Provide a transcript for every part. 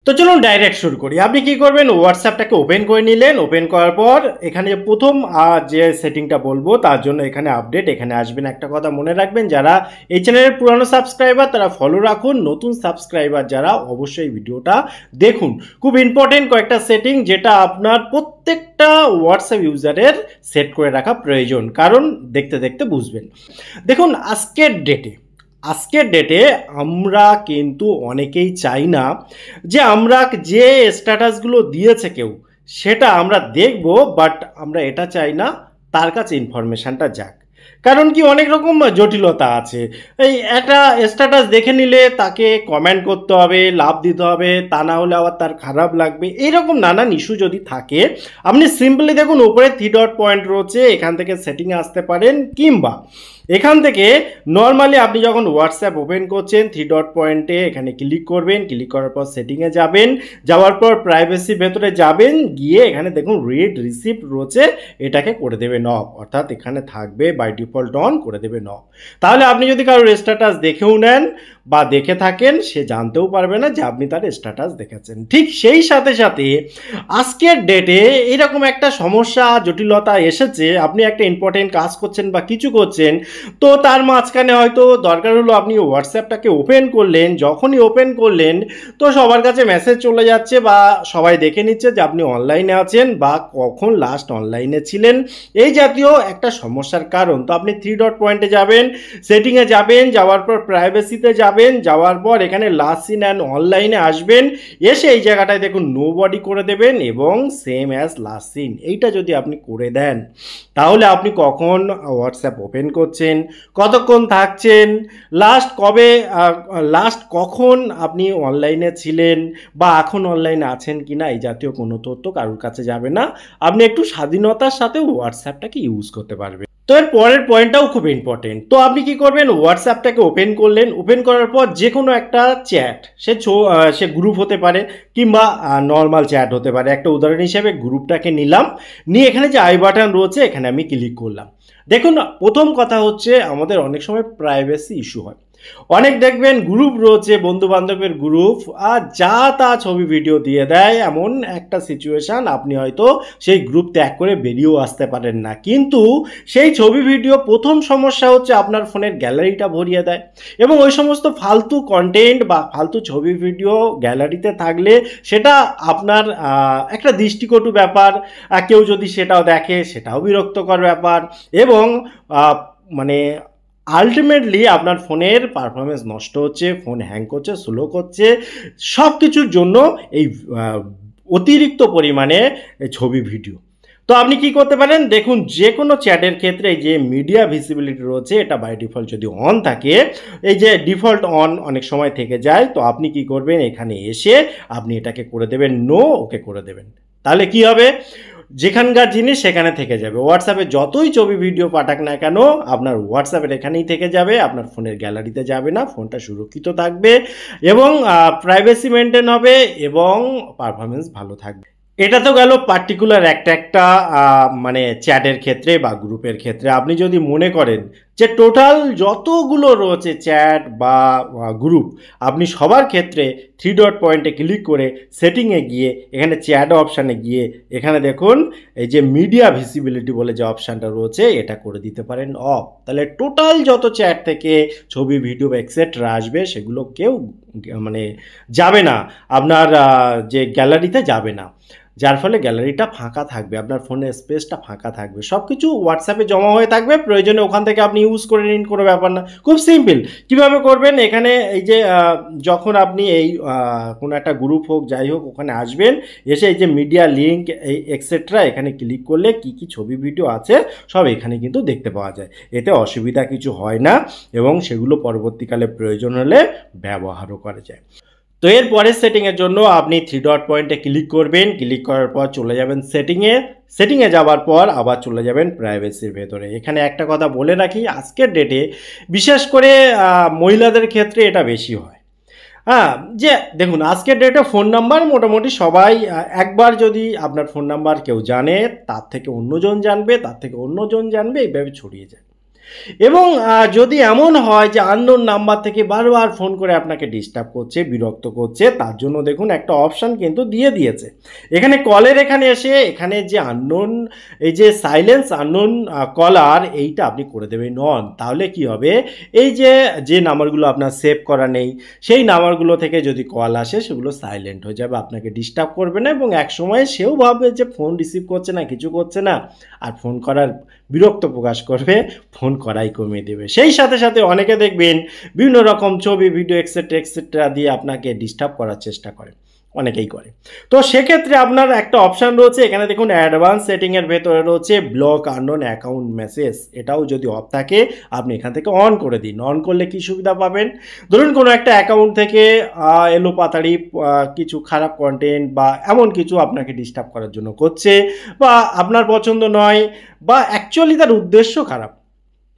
তো চলুন ডাইরেক্ট শুরু করি। আপনি কি করবেন, হোয়াটসঅ্যাপটাকে ওপেন করে নিলেন। ওপেন করার পর এখানে প্রথম যে সেটিংটা বলবো তার জন্য এখানে আপডেট, এখানে আসবেন। একটা কথা মনে রাখবেন, যারা এই চ্যানেলের পুরানো সাবস্ক্রাইবার তারা ফলো রাখুন, নতুন সাবস্ক্রাইবার যারা অবশ্যই ভিডিওটা দেখুন। খুব ইম্পর্টেন্ট কয়েকটা সেটিং যেটা আপনার প্রত্যেকটা হোয়াটসঅ্যাপ ইউজারের সেট করে রাখা প্রয়োজন, কারণ দেখতে দেখতে বুঝবেন। দেখুন, আজকের ডেটে আমরা কিন্তু অনেকেই চাই না যে আমরা যে স্ট্যাটাসগুলো দিয়েছে কেউ সেটা আমরা দেখব, বাট আমরা এটা চাই না তার কাছে ইনফরমেশনটা যাক। কারণ কি, অনেক রকম জটিলতা আছে। এই একটা স্ট্যাটাস দেখে নিলে তাকে কমেন্ট করতে হবে, লাভ দিতে হবে, তা না হলে আবার তার খারাপ লাগবে, এইরকম নানান ইস্যু যদি থাকে, আপনি সিম্পলি দেখুন উপরে 3 ডট পয়েন্ট রয়েছে, এখান থেকে সেটিংয়ে আসতে পারেন, কিংবা এখান থেকে নর্মালি আপনি যখন হোয়াটসঅ্যাপ ওপেন করছেন 3 ডট পয়েন্টে এখানে ক্লিক করবেন। ক্লিক করার পর সেটিংয়ে যাবেন, যাওয়ার পর প্রাইভেসি ভেতরে যাবেন, গিয়ে এখানে দেখুন রিড রিসিপ্ট রয়েছে, এটাকে করে দেবেন অফ, অর্থাৎ এখানে থাকবে বাই ডিফল্ট অন, করে দেবেন অফ। তাহলে আপনি যদি কারোর স্ট্যাটাস দেখেও নেন বা দেখে থাকেন, সে জানতেও পারবে না যে আপনি তার স্ট্যাটাস দেখেছেন। ঠিক সেই সাথে সাথে আজকের ডেটে এরকম একটা সমস্যা জটিলতা এসেছে, আপনি একটা ইম্পর্টেন্ট কাজ করছেন বা কিছু করছেন, তো তার মাঝখানে হয়তো দরকার হলো আপনি হোয়াটসঅ্যাপটাকে ওপেন করলেন। যখনই ওপেন করলেন তো সবার কাছে মেসেজ চলে যাচ্ছে বা সবাই দেখে নিচ্ছে যে আপনি অনলাইনে আছেন বা কখন লাস্ট অনলাইনে ছিলেন, এই জাতীয় একটা সমস্যার কারণ। তো আপনি 3 ডট পয়েন্টে যাবেন, সেটিংয়ে যাবেন, যাওয়ার পর প্রাইভেসিতে যাবেন, যাওয়ার পর এখানে লাস্ট সিন অ্যান্ড অনলাইনে আসবেন, এসে এই জায়গাটায় দেখুন নো বডি করে দেবেন এবং সেম অ্যাজ লাস্ট সিন। এইটা যদি আপনি করে দেন তাহলে আপনি কখন হোয়াটসঅ্যাপ ওপেন করছেন, কতক্ষণ থাকছেন, লাস্ট কখন আপনি অনলাইনে ছিলেন বা এখন অনলাইনে আছেন কিনা, এই জাতীয় কোনো তথ্য কারোর কাছে যাবে না। আপনি একটু স্বাধীনতার সাথে হোয়াটসঅ্যাপটাকে ইউজ করতে পারবেন। তো এর পরের পয়েন্টটাও খুব ইম্পর্টেন্ট। তো আপনি কি করবেন, হোয়াটসঅ্যাপটাকে ওপেন করলেন। ওপেন করার পর যে কোনো একটা চ্যাট, সে গ্রুপ হতে পারে কিংবা নর্মাল চ্যাট হতে পারে। একটা উদাহরণ হিসেবে গ্রুপটাকে নিলাম, নিয়ে এখানে যে আই বাটন রয়েছে এখানে আমি ক্লিক করলাম। দেখুন, প্রথম কথা হচ্ছে আমাদের অনেক সময় প্রাইভেসি ইস্যু হয়। অনেক দেখবেন গ্রুপ রয়েছে, বন্ধু বান্ধবের গ্রুপ, আর যা তা ছবি ভিডিও দিয়ে দেয়। এমন একটা সিচুয়েশান, আপনি হয়তো সেই গ্রুপ ত্যাগ করে বেরিয়েও আসতে পারেন না, কিন্তু সেই ছবি ভিডিও, প্রথম সমস্যা হচ্ছে আপনার ফোনের গ্যালারিটা ভরিয়ে দেয়, এবং ওই সমস্ত ফালতু কন্টেন্ট বা ফালতু ছবি ভিডিও গ্যালারিতে থাকলে সেটা আপনার একটা দৃষ্টিকটু ব্যাপার। কেউ যদি সেটাও দেখে সেটাও বিরক্তকর ব্যাপার, এবং মানে আলটিমেটলি আপনার ফোনের পারফরমেন্স নষ্ট হচ্ছে, ফোন হ্যাং করছে, স্লো করছে, সব কিছুর জন্য এই অতিরিক্ত পরিমাণে ছবি ভিডিও। তো আপনি কি করতে পারেন, দেখুন যে কোনো চ্যাটের ক্ষেত্রে এই যে মিডিয়া ভিজিবিলিটি রয়েছে এটা বাই ডিফল্ট যদি অন থাকে, এই যে ডিফল্ট অন অনেক সময় থেকে যায়, তো আপনি কি করবেন, এখানে এসে আপনি এটাকে করে দেবেন নো, ওকে করে দেবেন। তাহলে কি হবে, যেখানকার জিনিস সেখানে থেকে যাবে। হোয়াটসঅ্যাপে যতই ছবি ভিডিও পাঠাক না কেন আপনার হোয়াটসঅ্যাপের এখানেই থেকে যাবে, আপনার ফোনের গ্যালারিতে যাবে না, ফোনটা সুরক্ষিত থাকবে এবং প্রাইভেসি মেনটেন হবে এবং পারফরমেন্স ভালো থাকবে। এটা তো গেল পার্টিকুলার একটা মানে চ্যাটের ক্ষেত্রে বা গ্রুপের ক্ষেত্রে। আপনি যদি মনে করেন যে টোটাল যতগুলো রয়েছে চ্যাট বা গ্রুপ, আপনি সবার ক্ষেত্রে 3 ডট পয়েন্টে ক্লিক করে সেটিংয়ে গিয়ে এখানে চ্যাট অপশানে গিয়ে এখানে দেখুন এই যে মিডিয়া ভিজিবিলিটি বলে যে অপশানটা রয়েছে এটা করে দিতে পারেন অফ। তাহলে টোটাল যত চ্যাট থেকে ছবি ভিডিও এক্সেট্রা আসবে সেগুলো কেউ মানে যাবে না, আপনার যে গ্যালারিতে যাবে না, যার ফলে গ্যালারিটা ফাঁকা থাকবে, আপনার ফোনের স্পেসটা ফাঁকা থাকবে, সব কিছু হোয়াটসঅ্যাপে জমা হয়ে থাকবে। প্রয়োজনে ওখান থেকে আপনি ইউজ করে নিন, কোনো ব্যাপার না। খুব সিম্পল। কিভাবে করবেন, এখানে এই যে যখন আপনি এই কোনো একটা গ্রুপ হোক যাই হোক ওখানে আসবেন, এসে এই যে মিডিয়া লিঙ্ক এই এক্সেট্রা এখানে ক্লিক করলে কি কি ছবি ভিডিও আছে সব এখানে কিন্তু দেখতে পাওয়া যায়। এতে অসুবিধা কিছু হয় না এবং সেগুলো পরবর্তীকালে প্রয়োজন হলে ব্যবহারও করা যায়। তো এর পরের সেটিংয়ের জন্য আপনি 3 ডট পয়েন্টে ক্লিক করবেন। ক্লিক করার পর চলে যাবেন সেটিংয়ে যাওয়ার পর আবার চলে যাবেন প্রাইভেসির ভেতরে। এখানে একটা কথা বলে রাখি, আজকের ডেটে বিশেষ করে মহিলাদের ক্ষেত্রে এটা বেশি হয়। যে দেখুন আজকের ডেটে ফোন নাম্বার মোটামুটি সবাই, একবার যদি আপনার ফোন নাম্বার কেউ জানে তার থেকে অন্যজন জানবে, তার থেকে অন্যজন জানবে, এইভাবে ছড়িয়ে যায়। এবং যদি এমন হয় যে আননোন নাম্বার থেকে বারবার ফোন করে আপনাকে ডিস্টার্ব করছে, বিরক্ত করছে, তার জন্য দেখুন একটা অপশান কিন্তু দিয়ে দিয়েছে। এখানে কলের এখানে এসে এখানে যে আননোন, এই যে সাইলেন্স আননোন কলার, এইটা আপনি করে দেবেন অন। তাহলে কি হবে, এই যে নাম্বারগুলো আপনার সেভ করা নেই সেই নাম্বারগুলো থেকে যদি কল আসে সেগুলো সাইলেন্ট হয়ে যাবে, আপনাকে ডিস্টার্ব করবে না, এবং এক সময় সেও ভাববে যে ফোন রিসিভ করছে না, কিছু করছে না, আর ফোন করার বিরক্ত প্রকাশ করবে, ফোন করাই কমিয়ে দেবে। সেই সাথে সাথে অনেকে দেখবেন বিভিন্ন রকম ছবি, ভিডিও এক্সেট্রা দিয়ে আপনাকে ডিস্টার্ব করার চেষ্টা করে, অনেকেই করে। তো সেক্ষেত্রে আপনার একটা অপশান রয়েছে এখানে দেখুন, অ্যাডভান্স সেটিংয়ের ভেতরে রয়েছে ব্লক আননোন অ্যাকাউন্ট মেসেজ। এটাও যদি অফ থাকে আপনি এখান থেকে অন করে দিন। অন করলে কি সুবিধা পাবেন, ধরুন কোনো একটা অ্যাকাউন্ট থেকে এলোপাতাড়ি কিছু খারাপ কন্টেন্ট বা এমন কিছু আপনাকে ডিস্টার্ব করার জন্য করছে, বা আপনার পছন্দ নয়, বা অ্যাকচুয়ালি তার উদ্দেশ্য খারাপ,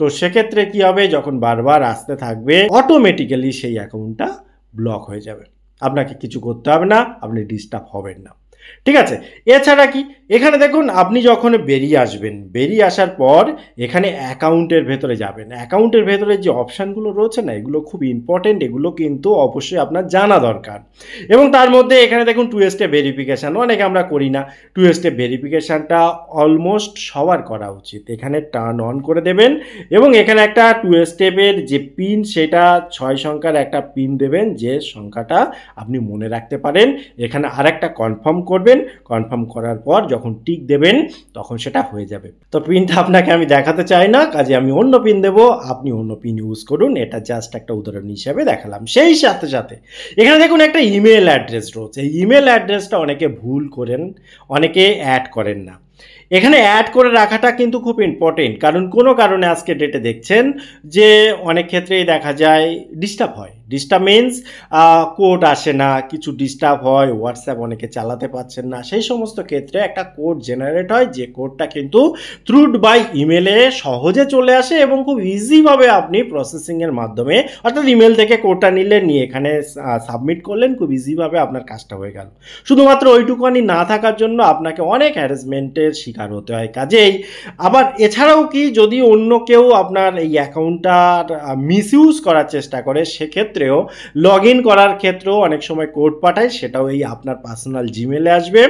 তো সেক্ষেত্রে কি হবে, যখন বারবার আসতে থাকবে অটোমেটিক্যালি সেই অ্যাকাউন্টটা ব্লক হয়ে যাবে, আপনাকে কিছু করতে হবে না, আপনি ডিস্টার্ব হবেন না। ঠিক আছে। এছাড়া কি, এখানে দেখুন আপনি যখন বেরিয়ে আসবেন, বেরিয়ে আসার পর এখানে অ্যাকাউন্টের ভেতরে যাবেন। অ্যাকাউন্টের ভেতরে যে অপশানগুলো রয়েছে না, এগুলো খুব ইম্পর্টেন্ট, এগুলো কিন্তু অবশ্যই আপনার জানা দরকার। এবং তার মধ্যে এখানে দেখুন 2 স্টেপ ভেরিফিকেশান, অনেকে আমরা করি না। 2 স্টেপ ভেরিফিকেশানটা অলমোস্ট সবার করা উচিত। এখানে টার্ন অন করে দেবেন, এবং এখানে একটা 2 স্টেপের যে পিন, সেটা 6 সংখ্যার একটা পিন দেবেন, যে সংখ্যাটা আপনি মনে রাখতে পারেন। এখানে আরেকটা কনফার্ম করবেন, কনফার্ম করার পর যখন টিক দেবেন তখন সেটা হয়ে যাবে। তো পিনটা আপনাকে আমি দেখাতে চাই না, কাজে আমি অন্য পিন দেব, আপনি অন্য পিন ইউজ করুন। এটা জাস্ট একটা উদাহরণ হিসাবে দেখালাম। সেই সাথে সাথে এখানে দেখুন একটা ইমেল অ্যাড্রেস রয়েছে। এই ইমেল অ্যাড্রেসটা অনেকে ভুল করেন, অনেকে অ্যাড করেন না। এখানে অ্যাড করে রাখাটা কিন্তু খুব ইম্পর্টেন্ট, কারণ কোনো কারণে আজকে ডেটে দেখছেন যে অনেক ক্ষেত্রেই দেখা যায় ডিস্টার্ব হয়। ডিস্টার্ব মিনস কোড আসে না, কিছু ডিস্টার্ব হয়, হোয়াটসঅ্যাপ অনেকে চালাতে পারছেন না। সেই সমস্ত ক্ষেত্রে একটা কোড জেনারেট হয়, যে কোডটা কিন্তু থ্রুড বাই ইমেলে সহজে চলে আসে, এবং খুব ইজিভাবে আপনি প্রসেসিংয়ের মাধ্যমে, অর্থাৎ ইমেল থেকে কোডটা নিলেন, নিয়ে এখানে সাবমিট করলেন, খুব ইজিভাবে আপনার কাজটা হয়ে গেল। শুধুমাত্র ওইটুকুনি না থাকার জন্য আপনাকে অনেক হ্যারাসমেন্টের শিকার হতে হয়। কাজেই আবার এছাড়াও কি, যদি অন্য কেউ আপনার এই অ্যাকাউন্টটার মিসইউজ করার চেষ্টা করে, সেক্ষেত্রেও লগ ইন করার ক্ষেত্রেও অনেক সময় কোড পাঠায়, সেটাও এই আপনার পার্সোনাল জিমেলে আসবে,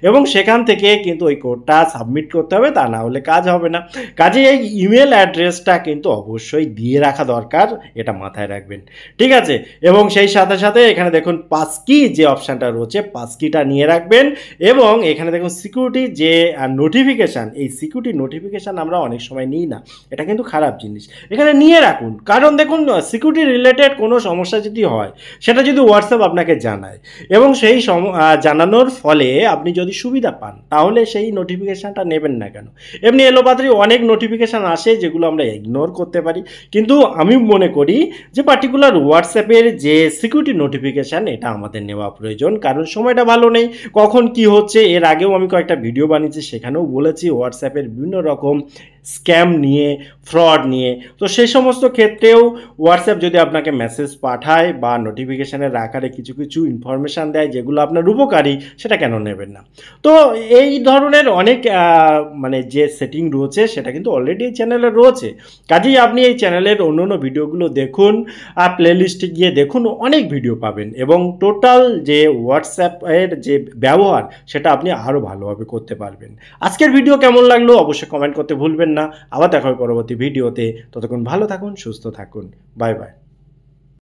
এবং সেখান থেকে কিন্তু ওই কোডটা সাবমিট করতে হবে, তা না হলে কাজ হবে না। কাজে এই ইমেল অ্যাড্রেসটা কিন্তু অবশ্যই দিয়ে রাখা দরকার, এটা মাথায় রাখবেন। ঠিক আছে। এবং সেই সাথে সাথে এখানে দেখুন পাসকি যে অপশানটা রয়েছে, পাসকিটা নিয়ে রাখবেন। এবং এখানে দেখুন সিকিউরিটি যে নোটিফিকেশান, এই সিকিউরিটি নোটিফিকেশান আমরা অনেক সময় নিই না, এটা কিন্তু খারাপ জিনিস। এখানে নিয়ে রাখুন, কারণ দেখুন সিকিউরিটি রিলেটেড কোনো সমস্যা যদি হয়, সেটা যদি হোয়াটসঅ্যাপ আপনাকে জানায়, এবং সেই জানানোর ফলে আপনি যদি সুবিধা পান, তাহলে সেই নোটিফিকেশানটা নেবেন না কেন। এমনি এলোপাতাড়ি অনেক নোটিফিকেশান আসে যেগুলো আমরা ইগনোর করতে পারি, কিন্তু আমি মনে করি যে পার্টিকুলার হোয়াটসঅ্যাপের যে সিকিউরিটি নোটিফিকেশান, এটা আমাদের নেওয়া প্রয়োজন, কারণ সময়টা ভালো নেই, কখন কি হচ্ছে। এর আগেও আমি কয়েকটা ভিডিও বানিয়েছি, সেখানেও বলেছি হোয়াটসঅ্যাপের বিভিন্ন রকম স্ক্যাম নিয়ে, ফ্রড নিয়ে। তো সেই সমস্ত ক্ষেত্রেও হোয়াটসঅ্যাপ যদি আপনাকে মেসেজ পাঠায় বা নোটিফিকেশানের আকারে কিছু কিছু ইনফরমেশান দেয় যেগুলো আপনার উপকারী, সেটা কেন নেবেন না। তো এই ধরনের অনেক মানে যে সেটিং রয়েছে, সেটা কিন্তু অলরেডি এই চ্যানেলে রয়েছে। কাজেই আপনি এই চ্যানেলের অন্য অন্য ভিডিওগুলো দেখুন, আর প্লেলিস্টে গিয়ে দেখুন, অনেক ভিডিও পাবেন, এবং টোটাল যে হোয়াটসঅ্যাপের যে ব্যবহার, সেটা আপনি আরও ভালোভাবে করতে পারবেন। আজকের ভিডিও কেমন লাগলো অবশ্যই কমেন্ট করতে ভুলবেন না। আবার দেখা হবে পরবর্তী ভিডিওতে। ততক্ষণ ভালো থাকুন, সুস্থ থাকুন। Bye bye.